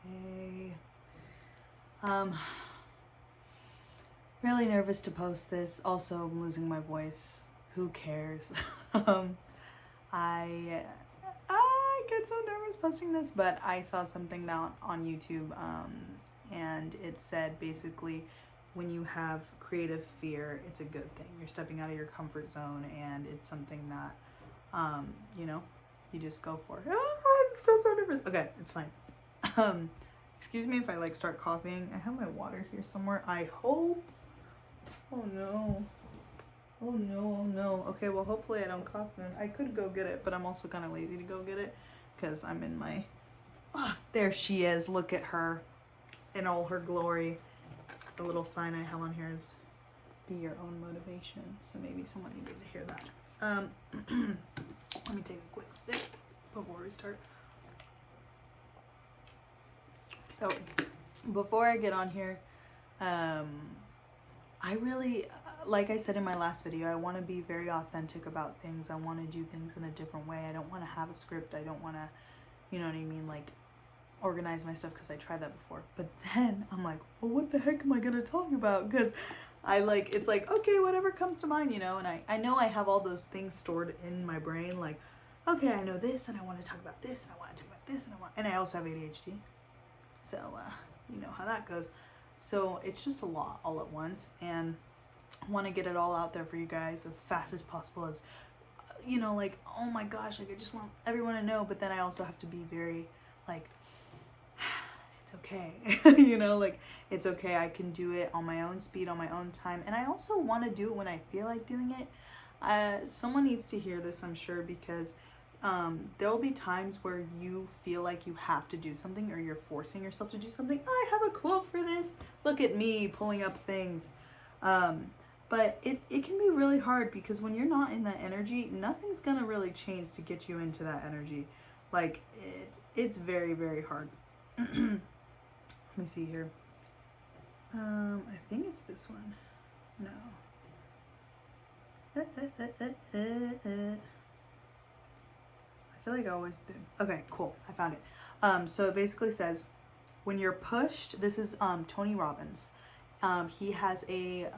Okay. Really nervous to post this. Also, I'm losing my voice. Who cares? um, I get so nervous posting this, but I saw something now on YouTube, and it said basically when you have creative fear, it's a good thing. You're stepping out of your comfort zone, and it's something that, you know, you just go for. I'm still so nervous. Okay, it's fine. Excuse me if I like start coughing. I have my water here somewhere. I hope. Oh no. Oh no, oh no. Okay, well hopefully I don't cough then. I could go get it, but I'm also kind of lazy to go get it because I'm in my... Ah, there she is. Look at her in all her glory. The little sign I have on here is be your own motivation. So maybe someone needed to hear that. Let me take a quick sip before we start. So before I get on here, I really, like I said in my last video, I want to be very authentic about things. I want to do things in a different way. I don't want to have a script. I don't want to, you know what I mean, like organize my stuff because I tried that before. But then I'm like, well, what the heck am I going to talk about? Because I like, it's like, okay, whatever comes to mind, you know, and I know I have all those things stored in my brain. Like, okay, I know this and I want to talk about this and I want to talk about this and I also have ADHD. So, you know how that goes. So it's just a lot all at once, and I want to get it all out there for you guys as fast as possible, as, you know, like, oh my gosh, like I just want everyone to know, but then I also have to be very, like, it's okay, you know, like, it's okay, I can do it on my own speed, on my own time, and I also want to do it when I feel like doing it. Someone needs to hear this, I'm sure, because there'll be times where you feel like you have to do something or you're forcing yourself to do something. I have a quote for this. Look at me pulling up things. But it can be really hard because when you're not in that energy, nothing's going to really change to get you into that energy. Like, it's very, very hard. Let me see here. I think it's this one. No. I feel like I always do. Okay, cool. I found it. So it basically says, when you're pushed, this is Tony Robbins. He has a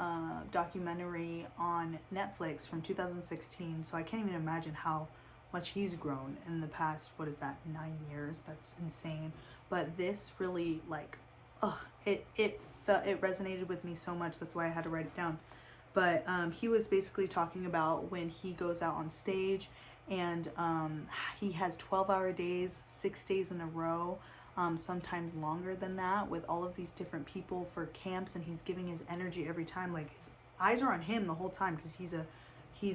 documentary on Netflix from 2016. So I can't even imagine how much he's grown in the past, what is that, 9 years? That's insane. But this really, like, it resonated with me so much. That's why I had to write it down. But he was basically talking about when he goes out on stage and he has 12-hour days, 6 days in a row, sometimes longer than that, with all of these different people for camps, and he's giving his energy every time. Like, his eyes are on him the whole time because he's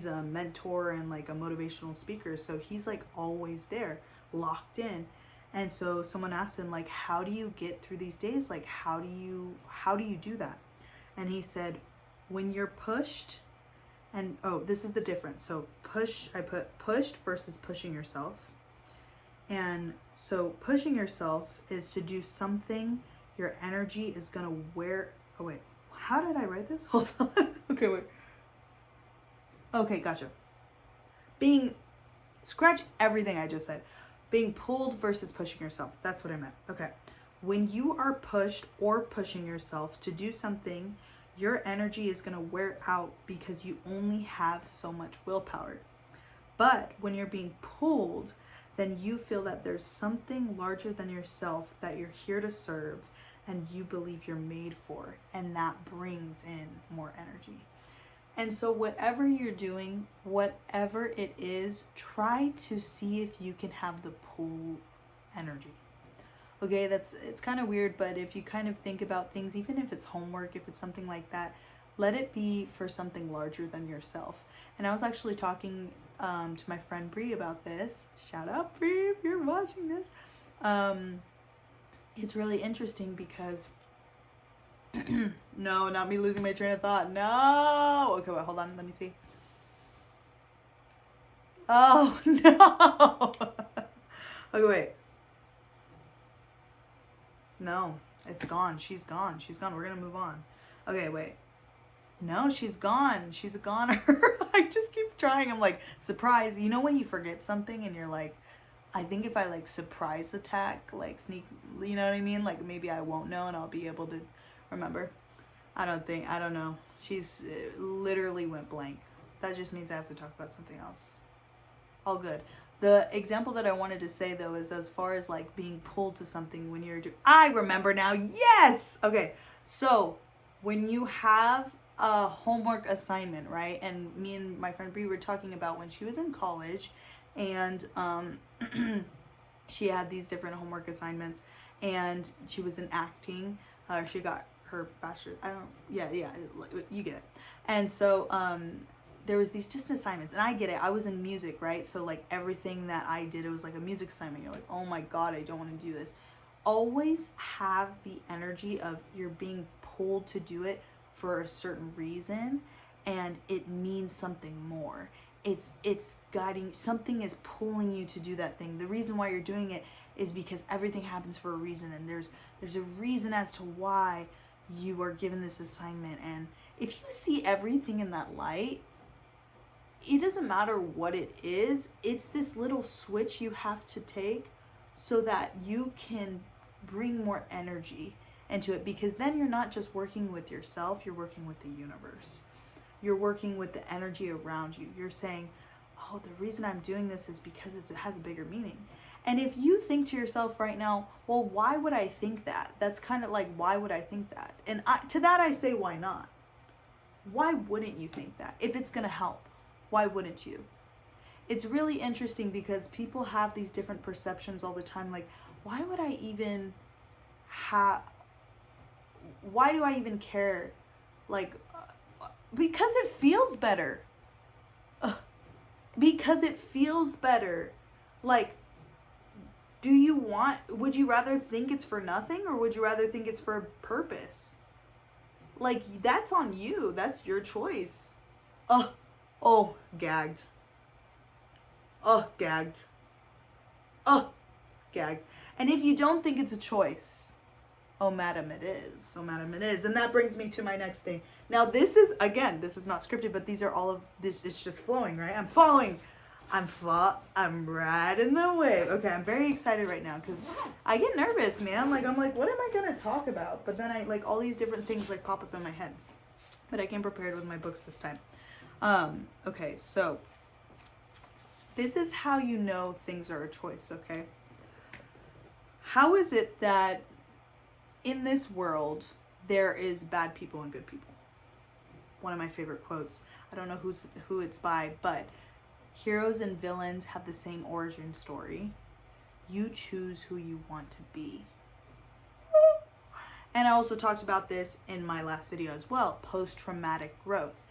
a mentor and like a motivational speaker, so he's like always there, locked in. And so someone asked him, like, how do you get through these days? Like, how do you do that? And he said, when you're pushed, and oh, this is the difference. So I put pushed versus pushing yourself. And so pushing yourself is to do something your energy is gonna wear. Oh wait, how did I write this? Hold on. Okay, wait. Okay, gotcha. Scratch everything I just said. Being pulled versus pushing yourself. That's what I meant. Okay. When you are pushed or pushing yourself to do something, your energy is going to wear out because you only have so much willpower. But when you're being pulled, then you feel that there's something larger than yourself that you're here to serve and you believe you're made for, and that brings in more energy. And so whatever you're doing, whatever it is, try to see if you can have the pull energy. Okay, it's kind of weird, but if you kind of think about things, even if it's homework, if it's something like that, let it be for something larger than yourself. And I was actually talking to my friend Bree about this. Shout out Bree if you're watching this. It's really interesting because no, not me losing my train of thought. No. Okay, wait, hold on. Let me see. Oh, no. Okay, wait. No, it's gone. She's gone. She's gone. We're going to move on. Okay, wait. No, she's gone. She's a goner. I just keep trying. I'm like, surprise. You know when you forget something and you're like, I think if I like surprise attack, like sneak, you know what I mean? Like maybe I won't know and I'll be able to remember. I don't know. She's literally went blank. That just means I have to talk about something else. All good. The example that I wanted to say though is as far as like being pulled to something when you're I remember now. Yes. Okay. So when you have a homework assignment, right? And me and my friend Bree were talking about when she was in college, and she had these different homework assignments, and she was in acting. She got her bachelor's. Yeah, you get it. And so there was these just assignments, and I get it. I was in music, right? So like everything that I did, it was like a music assignment. You're like, oh my God, I don't want to do this. Always have the energy of you're being pulled to do it for a certain reason, and it means something more. It's guiding, something is pulling you to do that thing. The reason why you're doing it is because everything happens for a reason, and there's a reason as to why you are given this assignment. And if you see everything in that light, it doesn't matter what it is. It's this little switch you have to take so that you can bring more energy into it, because then you're not just working with yourself, you're working with the universe. You're working with the energy around you. You're saying, oh, the reason I'm doing this is because it has a bigger meaning. And if you think to yourself right now, well, why would I think that? That's kind of like, why would I think that? And to that I say, why not? Why wouldn't you think that? If it's going to help, why wouldn't you? It's really interesting because people have these different perceptions all the time. Like, why would I even why do I even care? Like, because it feels better. Because it feels better. Like, would you rather think it's for nothing, or would you rather think it's for a purpose? Like, that's on you. That's your choice. Gagged. Gagged. Gagged. And if you don't think it's a choice, oh, madam, it is. Oh, madam, it is. And that brings me to my next thing. Now, this is not scripted, but these are all of this. It's just flowing, right? I'm following. I'm riding the wave. Okay, I'm very excited right now because I get nervous, man. Like, I'm like, what am I going to talk about? But then I, like, all these different things, like, pop up in my head. But I came prepared with my books this time. Okay, so this is how you know things are a choice, okay? How is it that in this world there is bad people and good people? One of my favorite quotes. I don't know who it's by, but heroes and villains have the same origin story. You choose who you want to be. And I also talked about this in my last video as well, post-traumatic growth.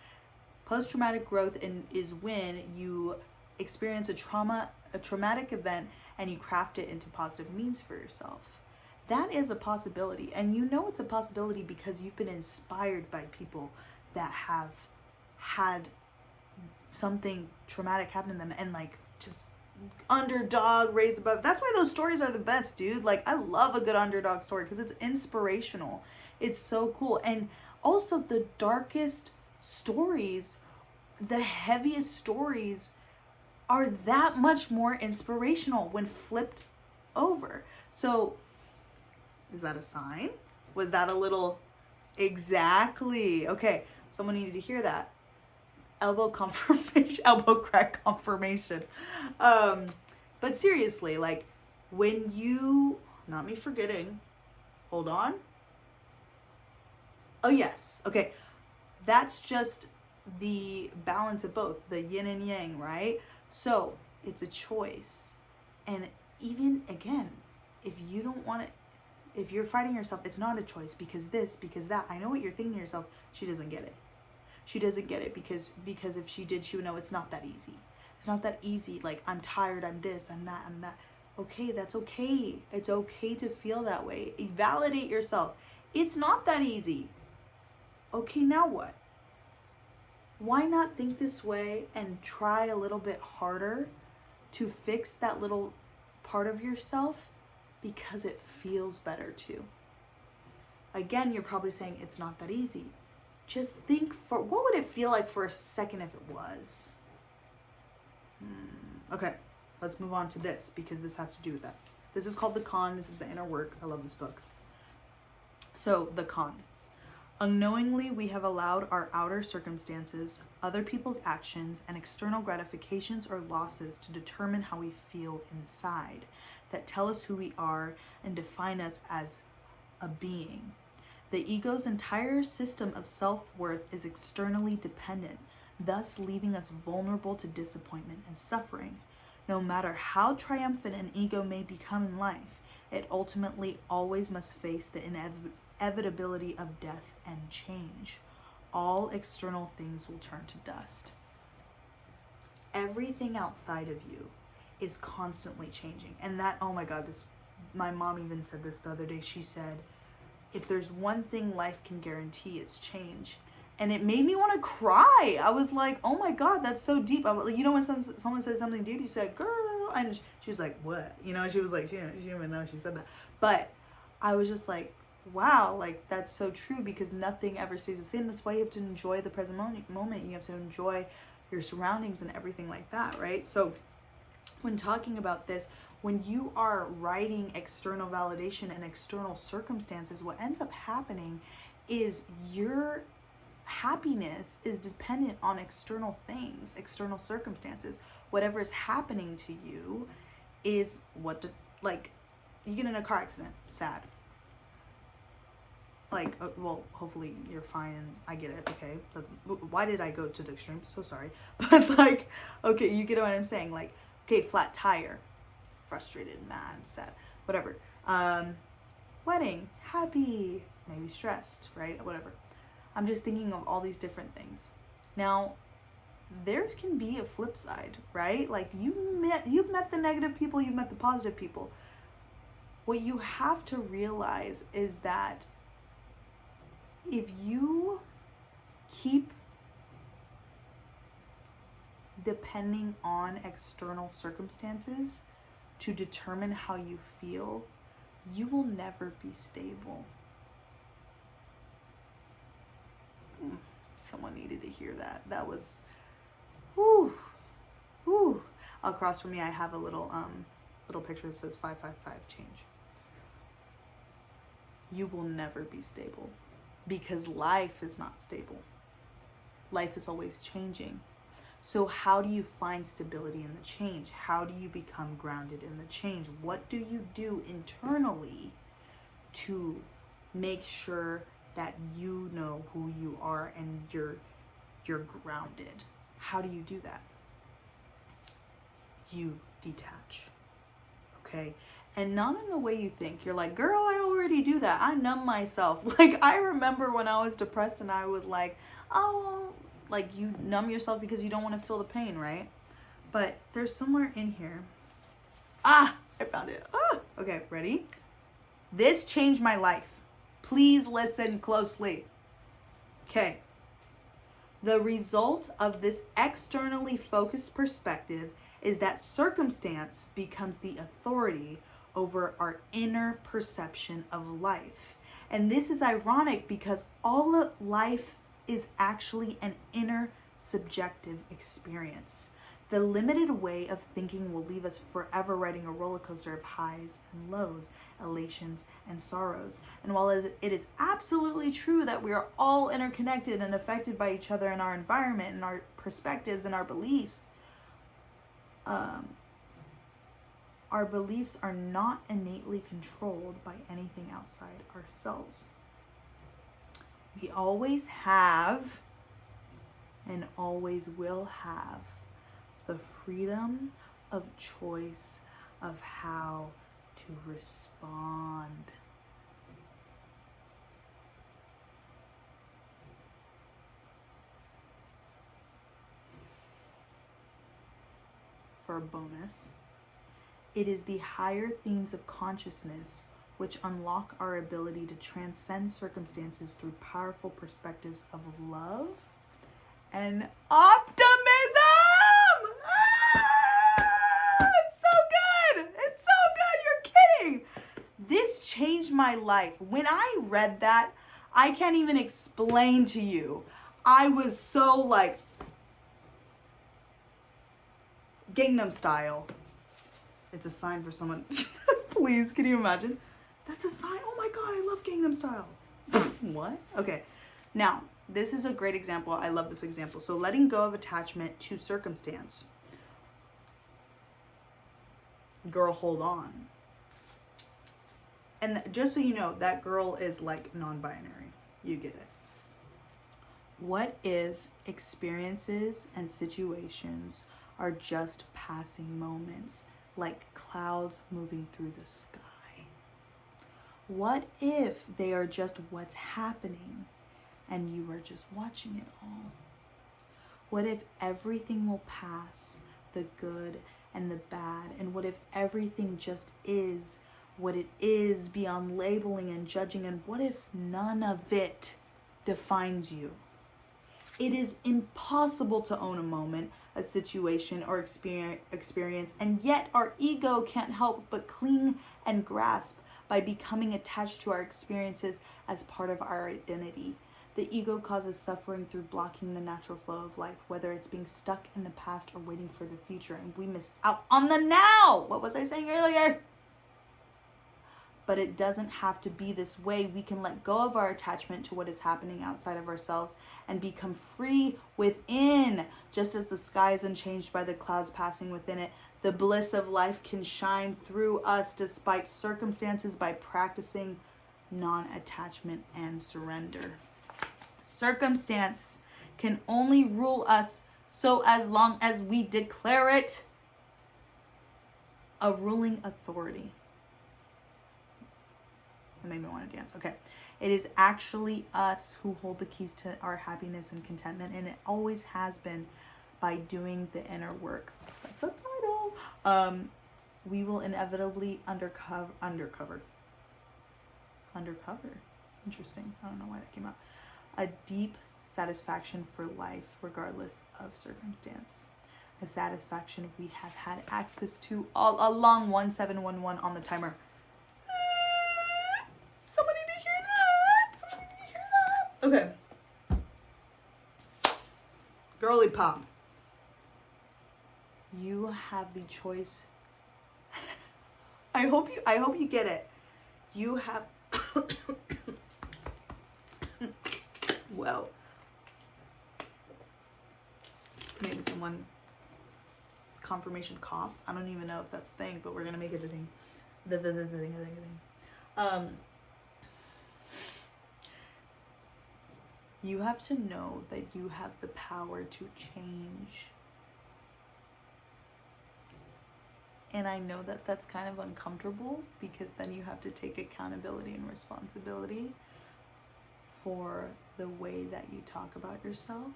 Post-traumatic growth is when you experience a traumatic event and you craft it into positive means for yourself. That is a possibility. And you know it's a possibility because you've been inspired by people that have had something traumatic happen to them, and like just underdog, raised above. That's why those stories are the best, dude. Like, I love a good underdog story because it's inspirational. It's so cool. And also the darkest stories, the heaviest stories, are that much more inspirational when flipped over. So is that a sign? Was that a little exactly? Okay, someone needed to hear that. Elbow crack confirmation. But seriously, like, when you, not me forgetting, hold on. Oh yes, okay. That's just the balance of both, the yin and yang, right? So it's a choice. And even again, if you don't want it, if you're fighting yourself, it's not a choice because this, because that. I know what you're thinking to yourself. She doesn't get it. She doesn't get it because if she did, she would know it's not that easy. It's not that easy. Like, I'm tired, I'm this, I'm that, I'm that. Okay, that's okay. It's okay to feel that way. Validate yourself. It's not that easy. Okay, now what? Why not think this way and try a little bit harder to fix that little part of yourself because it feels better too? Again, you're probably saying it's not that easy. Just think for, what would it feel like for a second if it was? Okay. let's move on to this, because this has to do with that. This is called The Con. This is the inner work. I love this book. So, the con. Unknowingly, we have allowed our outer circumstances, other people's actions, and external gratifications or losses to determine how we feel inside, that tell us who we are and define us as a being. The ego's entire system of self-worth is externally dependent, thus leaving us vulnerable to disappointment and suffering. No matter how triumphant an ego may become in life, it ultimately always must face the inevitability of death and change. All external things will turn to dust. Everything outside of you is constantly changing. And that, oh my God, my mom even said this the other day. She said, if there's one thing life can guarantee, it's change. And it made me want to cry. I was like, oh my God, that's so deep. You know, when someone says something deep, you say, girl, and she was like, what? You know, she was like, she didn't even know she said that. But I was just like, wow, like that's so true, because nothing ever stays the same. That's why you have to enjoy the present moment. You have to enjoy your surroundings and everything like that, right? So when talking about this, when you are writing external validation and external circumstances, what ends up happening is your happiness is dependent on external things, external circumstances. Whatever is happening to you is like, you get in a car accident, sad. Like, well, hopefully you're fine and I get it, okay? Why did I go to the extreme? So sorry. But like, okay, you get what I'm saying. Like, okay, flat tire, frustrated, mad, sad, whatever. Wedding, happy, maybe stressed, right? Whatever. I'm just thinking of all these different things. Now, there can be a flip side, right? Like you've met the negative people, you've met the positive people. What you have to realize is that if you keep depending on external circumstances to determine how you feel, you will never be stable. Someone needed to hear that. That was, whoo. Across from me, I have a little picture that says 555 change. You will never be stable, because life is not stable. Life is always changing. So how do you find stability in the change? How do you become grounded in the change? What do you do internally to make sure that you know who you are and you're grounded? How do you do that? You detach, okay? And not in the way you think. You're like, girl, I already do that. I numb myself. Like, I remember when I was depressed and I was like, oh, like you numb yourself because you don't want to feel the pain, right? But there's somewhere in here. I found it. Okay, ready? This changed my life. Please listen closely. Okay. The result of this externally focused perspective is that circumstance becomes the authority over our inner perception of life. And this is ironic because all of life is actually an inner subjective experience. The limited way of thinking will leave us forever riding a roller coaster of highs and lows, elations and sorrows. And while it is absolutely true that we are all interconnected and affected by each other and our environment and our perspectives and our beliefs are not innately controlled by anything outside ourselves. We always have and always will have the freedom of choice of how to respond. For a bonus, it is the higher themes of consciousness which unlock our ability to transcend circumstances through powerful perspectives of love and optimism. It's so good. It's so good. You're kidding. This changed my life. When I read that, I can't even explain to you. I was so like Gangnam Style. It's a sign for someone. Please, can you imagine? That's a sign. Oh my God, I love Gangnam Style. What? Okay. Now, this is a great example. I love this example. So letting go of attachment to circumstance. Girl, hold on. And just so you know, that girl is like non-binary. You get it. What if experiences and situations are just passing moments, like clouds moving through the sky? What if they are just what's happening and you are just watching it all? What if everything will pass, the good and the bad? And what if everything just is what it is beyond labeling and judging? And what if none of it defines you? It is impossible to own a moment, a situation, or experience, and yet our ego can't help but cling and grasp by becoming attached to our experiences as part of our identity. The ego causes suffering through blocking the natural flow of life, whether it's being stuck in the past or waiting for the future, and we miss out on the now. What was I saying earlier? But it doesn't have to be this way. We can let go of our attachment to what is happening outside of ourselves and become free within. Just as the sky is unchanged by the clouds passing within it, the bliss of life can shine through us despite circumstances by practicing non-attachment and surrender. Circumstance can only rule us so as long as we declare it a ruling authority. It made me want to dance. Okay. It is actually us who hold the keys to our happiness and contentment, and it always has been by doing the inner work. That's the title. We will inevitably undercover. Interesting. I don't know why that came out. A deep satisfaction for life, regardless of circumstance. A satisfaction we have had access to all along. 1711 on the timer. Somebody to hear that. Somebody to hear that. Okay. Girly pop. You have the choice. I hope you get it. You have well, maybe someone confirmation cough. I don't even know if that's a thing, but we're gonna make it a thing. The thing. You have to know that you have the power to change. And I know that that's kind of uncomfortable, because then you have to take accountability and responsibility for the way that you talk about yourself,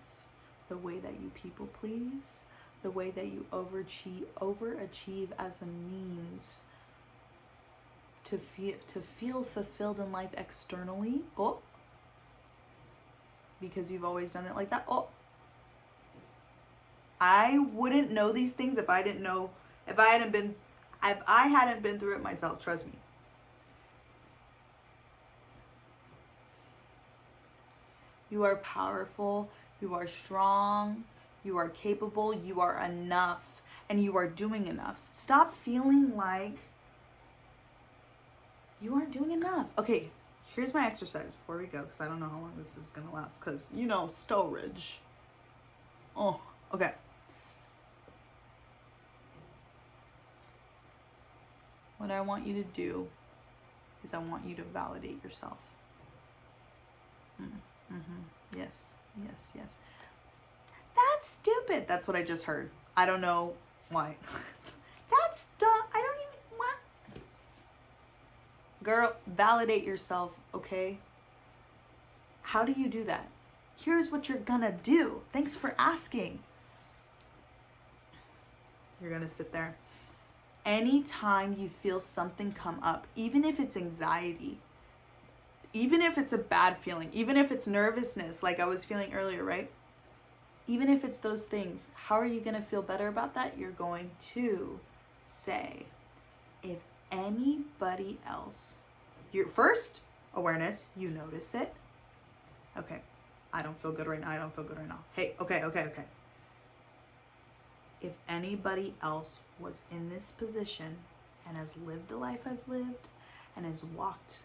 the way that you people please, the way that you overachieve as a means to feel fulfilled in life externally. Oh, because you've always done it like that. Oh, I wouldn't know these things if I hadn't been through it myself. Trust me. You are powerful, you are strong, you are capable, you are enough, and you are doing enough. Stop feeling like you aren't doing enough. Okay, here's my exercise before we go, because I don't know how long this is going to last, because, storage. Oh, okay. What I want you to do is I want you to validate yourself. Yes. That's stupid. That's what I just heard. I don't know why. That's dumb. I don't even want. Girl, validate yourself, okay? How do you do that? Here's what you're gonna do. Thanks for asking. You're gonna sit there. Anytime you feel something come up, even if it's anxiety, even if it's a bad feeling, even if it's nervousness, like I was feeling earlier, right? Even if it's those things, how are you going to feel better about that? You're going to say, if anybody else, your first awareness, you notice it. Okay, I don't feel good right now. Hey, okay. if anybody else was in this position and has lived the life I've lived and has walked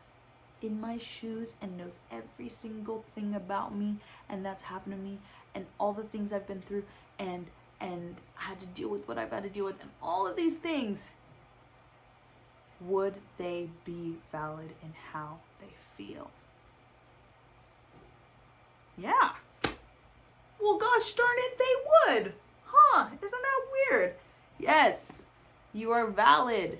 in my shoes and knows every single thing about me and that's happened to me and all the things I've been through and had to deal with what I've had to deal with and all of these things, would they be valid in how they feel? Yeah. Well, gosh darn it, they would. Huh, isn't that weird? Yes, you are valid.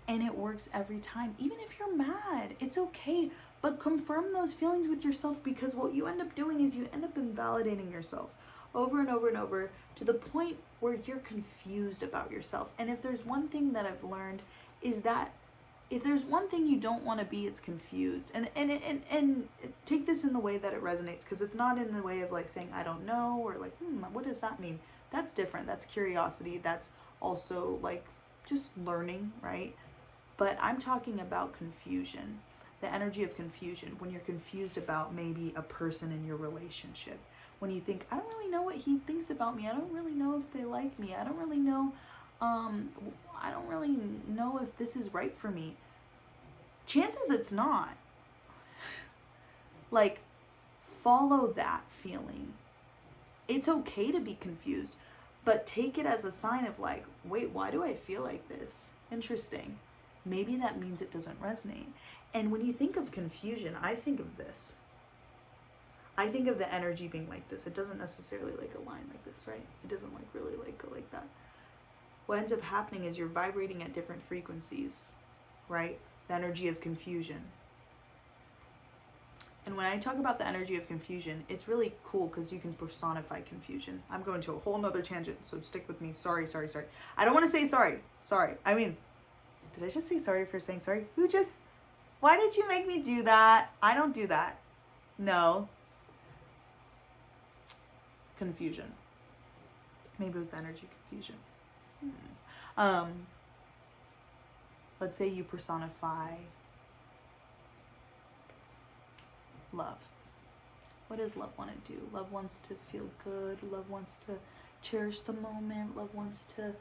And it works every time. Even if you're mad, it's okay. But confirm those feelings with yourself, because what you end up doing is you end up invalidating yourself over and over and over to the point where you're confused about yourself. And if there's one thing that I've learned is that if there's one thing you don't want to be, it's confused. And take this in the way that it resonates, because it's not in the way of like saying I don't know, or like what does that mean? That's different. That's curiosity. That's also like just learning, right? But I'm talking about confusion, the energy of confusion, when you're confused about maybe a person in your relationship, when you think, I don't really know what he thinks about me, I don't really know if they like me, I don't really know if this is right for me. Chances it's not. Like, follow that feeling. It's okay to be confused, but take it as a sign of like, wait, why do I feel like this? Interesting. Maybe that means it doesn't resonate. And when you think of confusion, I think of this. I think of the energy being like this. It doesn't necessarily like align like this, right? It doesn't like really like go like that. What ends up happening is you're vibrating at different frequencies, right? The energy of confusion. And when I talk about the energy of confusion, it's really cool because you can personify confusion. I'm going to a whole nother tangent, so stick with me. Sorry. I don't want to say sorry. I mean, did I just say sorry for saying sorry? Why did you make me do that? I don't do that. No. Confusion. Maybe it was the energy confusion. Let's say you personify love. What does love want to do? Love wants to feel good. Love wants to cherish the moment. Love wants to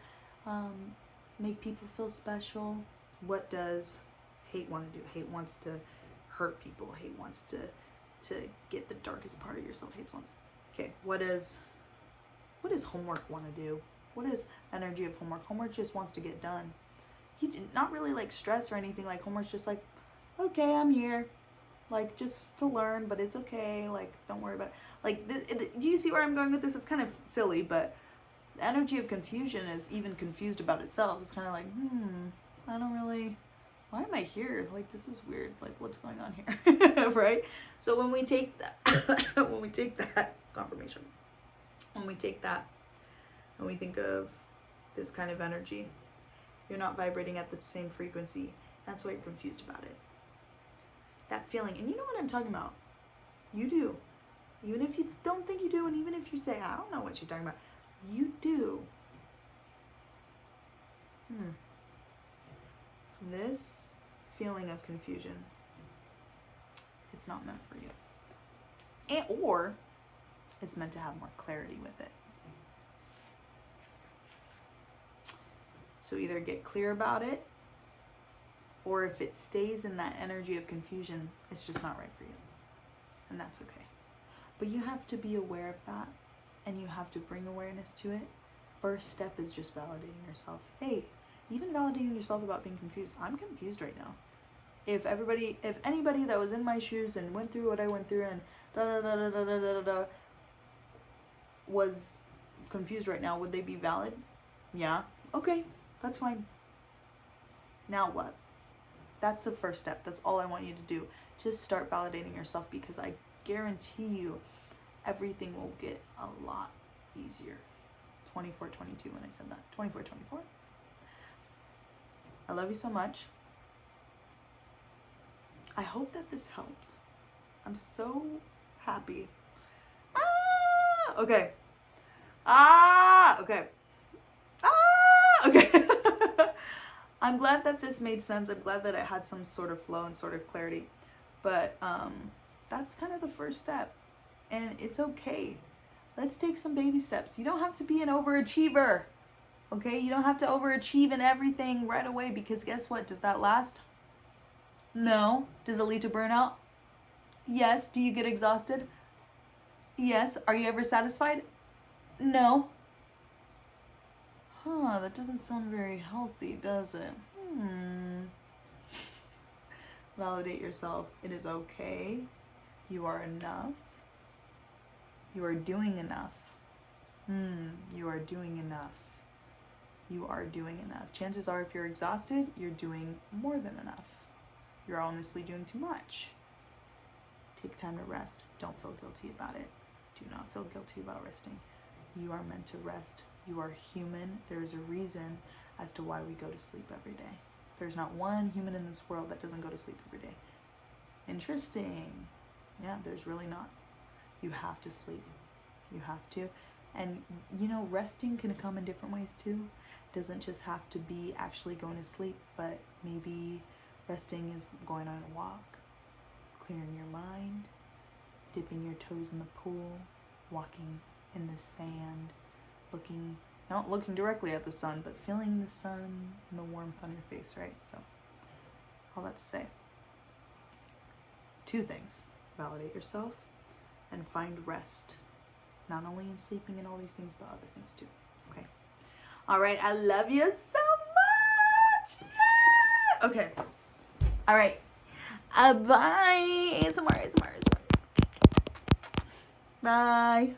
make people feel special. What does hate want to do? Hate wants to hurt people. Hate wants to get the darkest part of yourself. Okay, what does homework want to do? What is energy of homework? Homework just wants to get done. He not really like stress or anything. Like homework's just like, okay, I'm here, like just to learn, but it's okay. Like don't worry about it. Like do you see where I'm going with this? It's kind of silly, but the energy of confusion is even confused about itself. It's kind of like, I don't really. Why am I here? Like this is weird. Like what's going on here, right? So when we take that, confirmation, when we take that and we think of this kind of energy, you're not vibrating at the same frequency. That's why you're confused about it. That feeling, and you know what I'm talking about. You do. Even if you don't think you do, and even if you say, I don't know what you're talking about, you do. This feeling of confusion, it's not meant for you. Or it's meant to have more clarity with it. So either get clear about it, or if it stays in that energy of confusion, it's just not right for you. And that's okay. But you have to be aware of that, and you have to bring awareness to it. First step is just validating yourself. Hey, even validating yourself about being confused. I'm confused right now. If anybody that was in my shoes and went through what I went through and was confused right now, would they be valid? Yeah. Okay, that's fine. Now what? That's the first step. That's all I want you to do. Just start validating yourself, because I guarantee you everything will get a lot easier. 24-22 when I said that. 24-24. I love you so much. I hope that this helped. I'm so happy. Okay. Okay. Okay. I'm glad that this made sense. I'm glad that it had some sort of flow and sort of clarity. But that's kind of the first step. And it's okay. Let's take some baby steps. You don't have to be an overachiever. Okay? You don't have to overachieve in everything right away, because guess what? Does that last? No. Does it lead to burnout? Yes. Do you get exhausted? Yes. Are you ever satisfied? No. Huh, that doesn't sound very healthy, does it? Validate yourself. It is okay. You are enough. You are doing enough. You are doing enough. You are doing enough. Chances are, if you're exhausted, you're doing more than enough. You're honestly doing too much. Take time to rest. Don't feel guilty about it. Do not feel guilty about resting. You are meant to rest. You are human. There is a reason as to why we go to sleep every day. There's not one human in this world that doesn't go to sleep every day. Interesting. Yeah, there's really not. You have to sleep. You have to. And, you know, resting can come in different ways too. It doesn't just have to be actually going to sleep, but maybe resting is going on a walk, clearing your mind, dipping your toes in the pool, walking in the sand, not looking directly at the sun, but feeling the sun and the warmth on your face, right? So, all that to say, 2 things. Validate yourself and find rest. Not only in sleeping and all these things, but other things too. Okay. All right. I love you so much. Yeah! Okay. All right. Bye. ASMR. Bye.